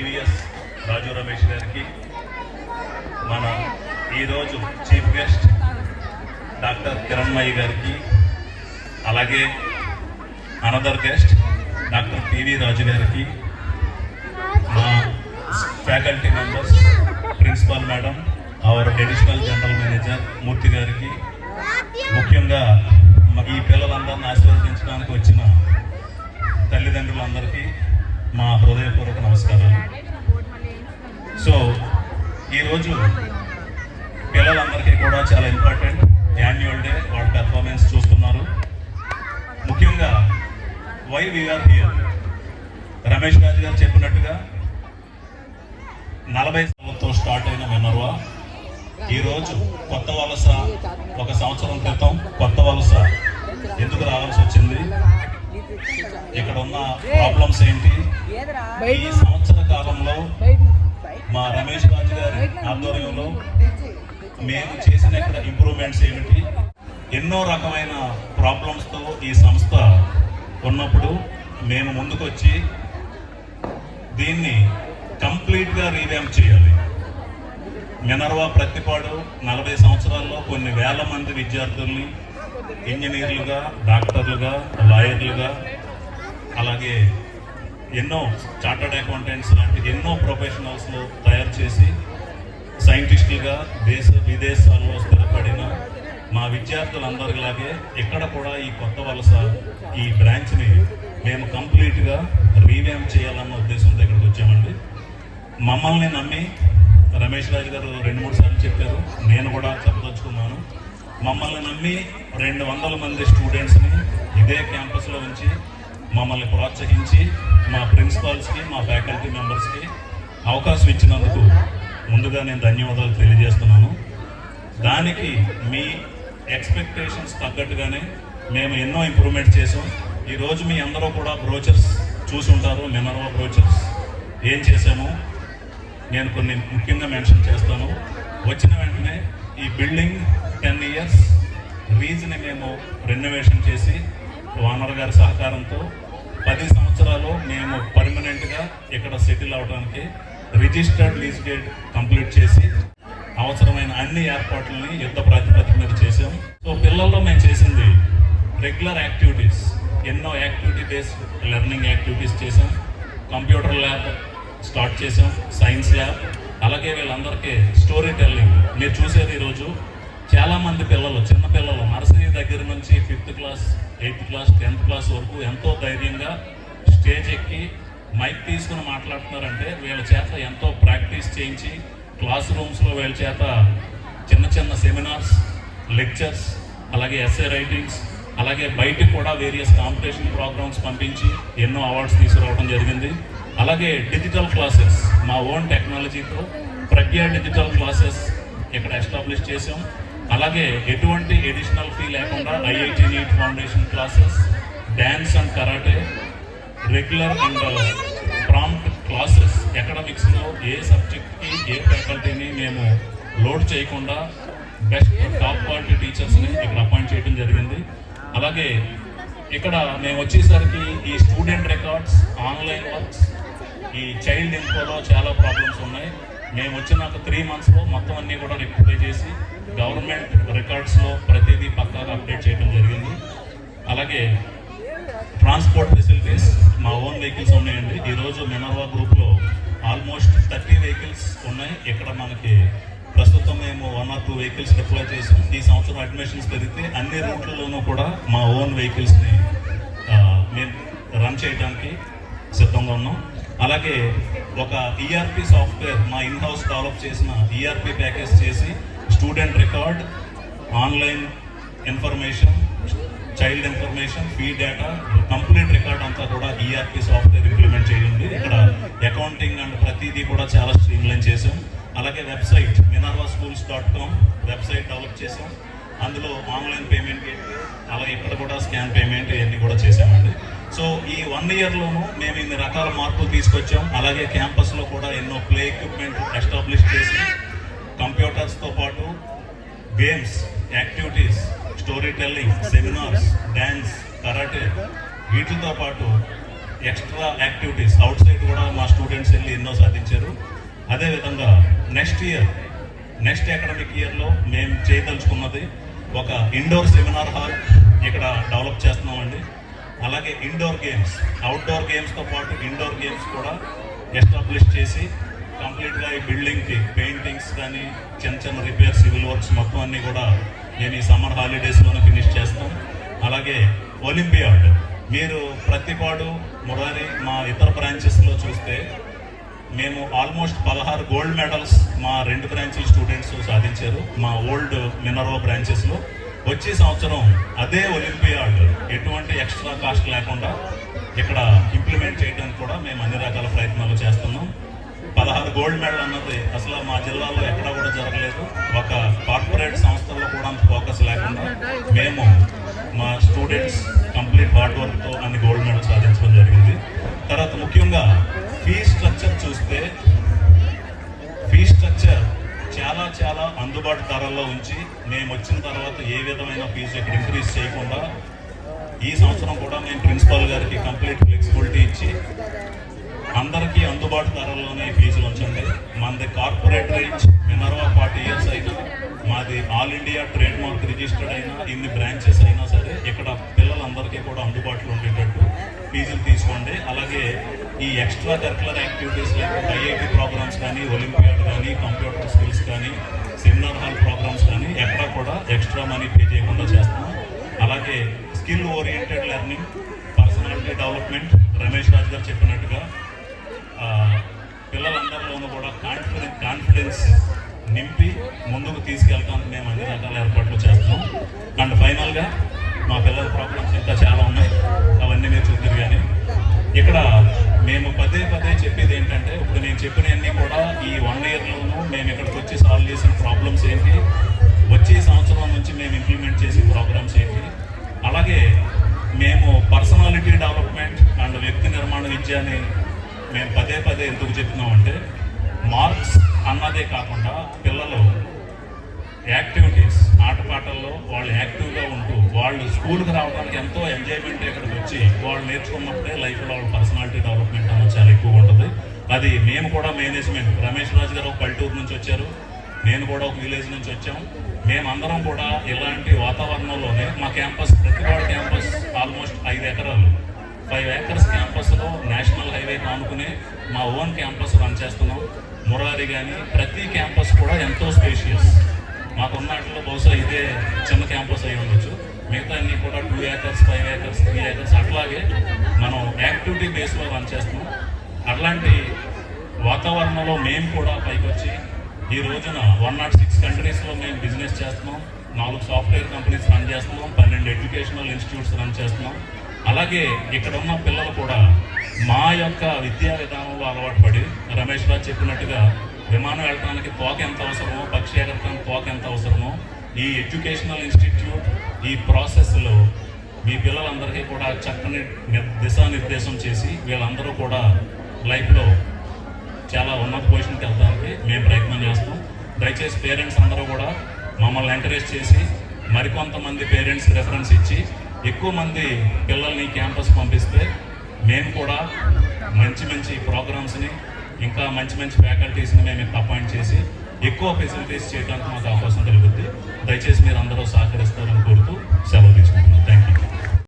TVS Raju Ramesh గారికి, మన ఈరోజు చీఫ్ గెస్ట్ డాక్టర్ కిరణ్మయి గారికి, అలాగే another guest doctor P V Raju గారికి, మా faculty members, principal madam, our additional general manager Murthy గారికి, ముఖ్యంగా ఈ పిల్లలందరిని ఆశీర్వదించడానికి వచ్చిన తల్లిదండ్రులందరికీ మా హృదయపూర్వక నమస్కారాలు. సో ఈరోజు పిల్లలందరికీ కూడా చాలా ఇంపార్టెంట్ యాన్యువల్ డే. వాళ్ళ పెర్ఫార్మెన్స్ చూస్తున్నారు. ముఖ్యంగా why we are here, Ramesh Raju గారు చెప్పినట్టుగా 40 సంవత్సరాలతో స్టార్ట్ అయిన మినర్వా ఈరోజు కొత్త వలస, ఒక సంవత్సరం క్రితం కొత్త వలస ఎందుకు రావాల్సి వచ్చింది, ఇక్కడ ఉన్న ప్రాబ్లమ్స్ ఏంటి, ఈ సంవత్సర కాలంలో మా రమేష్ రాజు గారి ఆధ్వర్యంలో మేము చేసిన ఇక్కడ ఇంప్రూవ్మెంట్స్ ఏమిటి, ఎన్నో రకమైన ప్రాబ్లమ్స్తో ఈ సంస్థ ఉన్నప్పుడు మేము ముందుకొచ్చి దీన్ని కంప్లీట్గా రీవ్యాంప్ చేయాలి. మినర్వా ప్రతిపాడు 40 సంవత్సరాల్లో కొన్ని వేల మంది విద్యార్థుల్ని ఇంజనీర్లుగా, డాక్టర్లుగా, లాయర్లుగా, అలాగే ఎన్నో చార్టర్డ్ అకౌంటెంట్స్ లాంటి ఎన్నో ప్రొఫెషనల్స్లో తయారు చేసి సైంటిస్టులుగా దేశ విదేశాల్లో స్థిరపడిన మా విద్యార్థులందరిలాగే ఇక్కడ కూడా ఈ కొత్త వలస ఈ బ్రాంచ్ని మేము కంప్లీట్గా రీవ్యాంప్ చేయాలన్న ఉద్దేశంతో ఇక్కడికి వచ్చామండి. మమ్మల్ని నమ్మి రమేష్ రాజు గారు 2-3 సార్లు చెప్పారు, నేను కూడా చెప్పదలుచుకున్నాను. మమ్మల్ని నమ్మి 200 మంది స్టూడెంట్స్ని ఇదే క్యాంపస్లో ఉంచి మమ్మల్ని ప్రోత్సహించి మా ప్రిన్సిపాల్స్కి, మా ఫ్యాకల్టీ మెంబర్స్కి అవకాశం ఇచ్చినందుకు ముందుగా నేను ధన్యవాదాలు తెలియజేస్తున్నాను. దానికి మీ ఎక్స్పెక్టేషన్స్ తగ్గట్టుగానే మేము ఎన్నో ఇంప్రూవ్మెంట్ చేసాం. ఈరోజు మీ అందరూ కూడా బ్రోచర్స్ చూసి ఉంటారు. మినర్వా బ్రోచర్స్ ఏం చేసాము నేను కొన్ని ముఖ్యంగా మెన్షన్ చేస్తాను. వచ్చిన వెంటనే ఈ బిల్డింగ్ 10 years రీజ్ని మేము రెనోవేషన్ చేసి ఓనర్ గారి సహకారంతో 10 సంవత్సరాలు మేము పర్మనెంట్గా ఇక్కడ సెటిల్ అవడానికి రిజిస్టర్డ్ లీజ్ డేట్ కంప్లీట్ చేసి అవసరమైన అన్ని ఏర్పాట్లని యుద్ధ ప్రాతిపదిక మీద చేసాం. సో పిల్లల్లో మేము చేసింది రెగ్యులర్ యాక్టివిటీస్, ఎన్నో యాక్టివిటీ బేస్డ్ లెర్నింగ్ యాక్టివిటీస్ చేసాం. కంప్యూటర్ ల్యాబ్ స్టార్ట్ చేసాం, సైన్స్ ల్యాబ్, అలాగే వీళ్ళందరికీ స్టోరీ టెల్లింగ్. మీరు చూసేది ఈరోజు చాలామంది పిల్లలు, చిన్న పిల్లలు నర్సరీ దగ్గర నుంచి 5th class, 8th class, 10th class వరకు ఎంతో ధైర్యంగా స్టేజ్ ఎక్కి మైక్ తీసుకుని మాట్లాడుతున్నారంటే వీళ్ళ చేత ఎంతో ప్రాక్టీస్ చేయించి క్లాస్ రూమ్స్లో వీళ్ళ చేత చిన్న చిన్న సెమినార్స్, లెక్చర్స్, అలాగే ఎస్ఏ రైటింగ్స్, అలాగే బయటికి కూడా వేరియస్ కాంపిటీషన్ ప్రోగ్రామ్స్ పంపించి ఎన్నో అవార్డ్స్ తీసుకురావడం జరిగింది. అలాగే డిజిటల్ క్లాసెస్ మా ఓన్ టెక్నాలజీతో ప్రజ్ఞా డిజిటల్ క్లాసెస్ ఇక్కడ ఎస్టాబ్లిష్ చేసాం. అలాగే ఎటువంటి ఎడిషనల్ ఫీ లేకుండా IIT NEET foundation classes, dance and karate, regular and prompt classes, అకాడమిక్స్లో ఏ సబ్జెక్ట్కి ఏ ఫ్యాకల్టీని మేము లోడ్ చేయకుండా బెస్ట్ టాప్ క్వాలిటీ టీచర్స్ని ఇక్కడ అపాయింట్ చేయడం జరిగింది. అలాగే ఇక్కడ మేము వచ్చేసరికి ఈ స్టూడెంట్ రికార్డ్స్, ఆన్లైన్ వర్క్స్, ఈ చైల్డ్ ఇన్ఫోలో చాలా ప్రాబ్లమ్స్ ఉన్నాయి. మేము వచ్చినాక 3 monthsలో మొత్తం అన్నీ కూడా రెక్టిఫై చేసి గవర్నమెంట్ రికార్డ్స్లో ప్రతిదీ పక్కాగా అప్డేట్ చేయడం జరిగింది. అలాగే ట్రాన్స్పోర్ట్ ఫెసిలిటీస్ మా ఓన్ వెహికల్స్ ఉన్నాయండి. ఈరోజు మినర్వా గ్రూప్లో ఆల్మోస్ట్ 30 vehicles ఉన్నాయి. ఇక్కడ మనకి ప్రస్తుతం మేము 1 or 2 vehicles డిప్లాయ్ చేసాం. ఈ సంవత్సరం అడ్మిషన్స్ పెరిగితే అన్ని రూట్లలోనూ కూడా మా ఓన్ వెహికల్స్ని మేము రన్ చేయడానికి సిద్ధంగా ఉన్నాం. అలాగే ఒక ఈఆర్పి సాఫ్ట్వేర్ మా ఇన్హౌస్ డెవలప్ చేసిన ఈఆర్పి ప్యాకేజ్ చేసి student record, online information, child information, fee data, complete record అంతా కూడా ఈఆర్పి సాఫ్ట్వేర్ ఇంప్లిమెంట్ చేయండి. ఇక్కడ అకౌంటింగ్ అండ్ ప్రతిదీ కూడా చాలా స్ట్రీమ్లైన్ చేసాం. అలాగే వెబ్సైట్ minervaschools.com వెబ్సైట్ డెవలప్ చేసాం. అందులో ఆన్లైన్ పేమెంట్ గేట్వే, అలాగే ఇక్కడ కూడా స్కాన్ పేమెంట్ ఇవన్నీ కూడా చేసామండి. సో ఈ 1 yearలోనూ మేము ఇన్ని రకాల మార్పులు తీసుకొచ్చాం. అలాగే క్యాంపస్లో కూడా ఎన్నో ప్లే ఎక్విప్మెంట్ ఎస్టాబ్లిష్ చేసి కంప్యూటర్స్తో పాటు games, activities, story telling, seminars, dance, karate వీటితో పాటు ఎక్స్ట్రా యాక్టివిటీస్ అవుట్ సైడ్ కూడా మా స్టూడెంట్స్ వెళ్ళి ఎన్నో సాధించారు. అదేవిధంగా నెక్స్ట్ అకాడమిక్ ఇయర్లో మేము చేయదలుచుకున్నది ఒక ఇండోర్ సెమినార్ హాల్ ఇక్కడ డెవలప్ చేస్తున్నామండి. అలాగే ఇండోర్ గేమ్స్, అవుట్డోర్ గేమ్స్తో పాటు ఇండోర్ గేమ్స్ కూడా ఎస్టాబ్లిష్ చేసి కంప్లీట్గా ఈ బిల్డింగ్కి పెయింటింగ్స్ కానీ చిన్న రిపేర్ సివిల్ వర్క్స్ మొత్తం అన్నీ కూడా నేను ఈ సమ్మర్ హాలిడేస్లోనే ఫినిష్ చేస్తాం. అలాగే ఒలింపియాడ్, మీరు ప్రతిపాడు మురారి మా ఇతర బ్రాంచెస్లో చూస్తే మేము ఆల్మోస్ట్ 16 గోల్డ్ మెడల్స్ మా 2 బ్రాంచీల స్టూడెంట్స్ సాధించారు మా ఓల్డ్ మినర్వా బ్రాంచెస్లో. వచ్చే సంవత్సరం అదే ఒలింపియాడ్ ఎటువంటి ఎక్స్ట్రా కాస్ట్ లేకుండా ఇక్కడ ఇంప్లిమెంట్ చేయడానికి కూడా మేము అన్ని రకాల ప్రయత్నాలు చేస్తున్నాం. 16 గోల్డ్ మెడల్ అన్నది అసలు మా జిల్లాలో ఎక్కడా కూడా జరగలేదు. ఒక కార్పొరేట్ సంస్థల్లో కూడా అంత ఫోకస్ లేకుండా మేము మా స్టూడెంట్స్ కంప్లీట్ హార్డ్ వర్క్తో అన్ని గోల్డ్ మెడల్ సాధించడం జరిగింది. తర్వాత ముఖ్యంగా ఫీ స్ట్రక్చర్ చూస్తే ఫీ స్ట్రక్చర్ చాలా అందుబాటు ధరల్లో ఉంచి మేము వచ్చిన తర్వాత ఏ విధమైన ఫీజు ఇక్కడ ఇంక్రీజ్ చేయకుండా ఈ సంవత్సరం కూడా మేము ప్రిన్సిపాల్ గారికి కంప్లీట్ ఫ్లెక్సిబిలిటీ ఇచ్చి అందరికీ అందుబాటు ధరల్లోనే ఫీజులు ఉంచండి. మనది కార్పొరేట్ రేంజ్ మినర్వా 40 years అయినా, మాది all India trade mark registered అయినా, ఇన్ని బ్రాంచెస్ అయినా సరే ఇక్కడ పిల్లలందరికీ కూడా అందుబాటులో ఉండేటట్టు ఫీజులు తీసుకోండి. అలాగే ఈ extra curricular activities IIT programmes కానీ, ఒలింపియాడ్ కానీ, కంప్యూటర్ స్కిల్స్ కానీ, సెమినార్ హాల్ ప్రోగ్రామ్స్ కానీ ఎక్కడ కూడా ఎక్స్ట్రా మనీ పే చేయకుండా చేస్తాం. అలాగే skill oriented learning, personality development, Ramesh Raju గారు చెప్పినట్టుగా పిల్లలందరిలోనూ కూడా కాన్ఫిడెన్స్ నింపి ముందుకు తీసుకెళ్తానికి మేము అన్ని రకాల ఏర్పాట్లు చేస్తాం. అండ్ ఫైనల్గా మా పిల్లల ప్రాబ్లమ్స్ ఇంకా చాలా ఉన్నాయి, అవన్నీ మీరు చూద్దరు. కానీ ఇక్కడ మేము పదే చెప్పేది ఏంటంటే, ఇప్పుడు నేను చెప్పినవన్నీ కూడా ఈ 1 yearలోనూ మేము ఇక్కడికి వచ్చి సాల్వ్ చేసిన ప్రాబ్లమ్స్ ఏంటి, వచ్చే సంవత్సరం నుంచి మేము ఇంప్లిమెంట్ చేసే ప్రోగ్రామ్స్ ఏంటి, అలాగే మేము పర్సనాలిటీ డెవలప్మెంట్ అండ్ వ్యక్తి నిర్మాణ విద్య అని మేము పదే ఎందుకు చెప్తున్నామంటే, మార్క్స్ అన్నదే కాకుండా పిల్లలు యాక్టివిటీస్, ఆటపాటల్లో వాళ్ళు యాక్టివ్గా ఉంటూ వాళ్ళు స్కూల్కి రావడానికి ఎంతో ఎంజాయ్మెంట్ ఇక్కడికి వచ్చి వాళ్ళు నేర్చుకున్నప్పుడే లైఫ్లో వాళ్ళ పర్సనాలిటీ డెవలప్మెంట్ అనేది చాలా ఎక్కువ ఉంటుంది. అది మేము కూడా మేనేజ్మెంట్, రమేష్ రాజు గారు ఒక పల్లెటూరు నుంచి వచ్చారు, నేను కూడా ఒక విలేజ్ నుంచి వచ్చాం. మేమందరం కూడా ఇలాంటి వాతావరణంలోనే మా క్యాంపస్, ప్రతివాడ క్యాంపస్ ఆల్మోస్ట్ 5 ఎకరాలు, 5 acres క్యాంపస్లో నేషనల్ హైవే కానుకుని మా ఓన్ క్యాంపస్ రన్ చేస్తున్నాం. మురారి కానీ ప్రతి క్యాంపస్ కూడా ఎంతో స్పేషియస్. మాకున్న వాటిలో బహుశా ఇదే చిన్న క్యాంపస్ అయి ఉండొచ్చు. మిగతా అన్ని కూడా 2 acres, 5 acres, 3 acres అట్లాగే మనం యాక్టివిటీ బేస్లో రన్ చేస్తున్నాం. అట్లాంటి వాతావరణంలో మేము కూడా పైకి వచ్చి ఈ రోజున 106 కంట్రీస్లో మేము బిజినెస్ చేస్తున్నాం, 4 సాఫ్ట్వేర్ కంపెనీస్ రన్ చేస్తున్నాం, 12 ఎడ్యుకేషనల్ ఇన్స్టిట్యూట్స్ రన్ చేస్తున్నాం. అలాగే ఇక్కడ ఉన్న పిల్లలు కూడా మా యొక్క విద్యా విధానంలో అలవాటు పడి, రమేష్ రాజు చెప్పినట్టుగా విమానం వెళ్ళడానికి తోక ఎంత అవసరమో, పక్షి ఎగరటానికి తోక ఎంత అవసరమో, ఈ ఎడ్యుకేషనల్ ఇన్స్టిట్యూట్ ఈ ప్రాసెస్లో మీ పిల్లలందరికీ కూడా చక్కని దిశానిర్దేశం చేసి వీళ్ళందరూ కూడా లైఫ్లో చాలా ఉన్నత పొజిషన్కి వెళ్తానికి మేము ప్రయత్నం చేస్తాం. దయచేసి పేరెంట్స్ అందరూ కూడా మమ్మల్ని ఎంకరేజ్ చేసి మరికొంతమంది పేరెంట్స్ రెఫరెన్స్ ఇచ్చి ఎక్కువ మంది పిల్లల్ని క్యాంపస్ పంపిస్తే మేము కూడా మంచి ప్రోగ్రామ్స్ని, ఇంకా మంచి ఫ్యాకల్టీస్ని మేము ఇక్కడ అపాయింట్ చేసి ఎక్కువ ఫెసిలిటీస్ చేయడానికి మాకు అవకాశం కలుగుతుంది. దయచేసి మీరు అందరూ సహకరిస్తారని కోరుతూ సెలవు తీసుకుంటున్నాం. Thank you.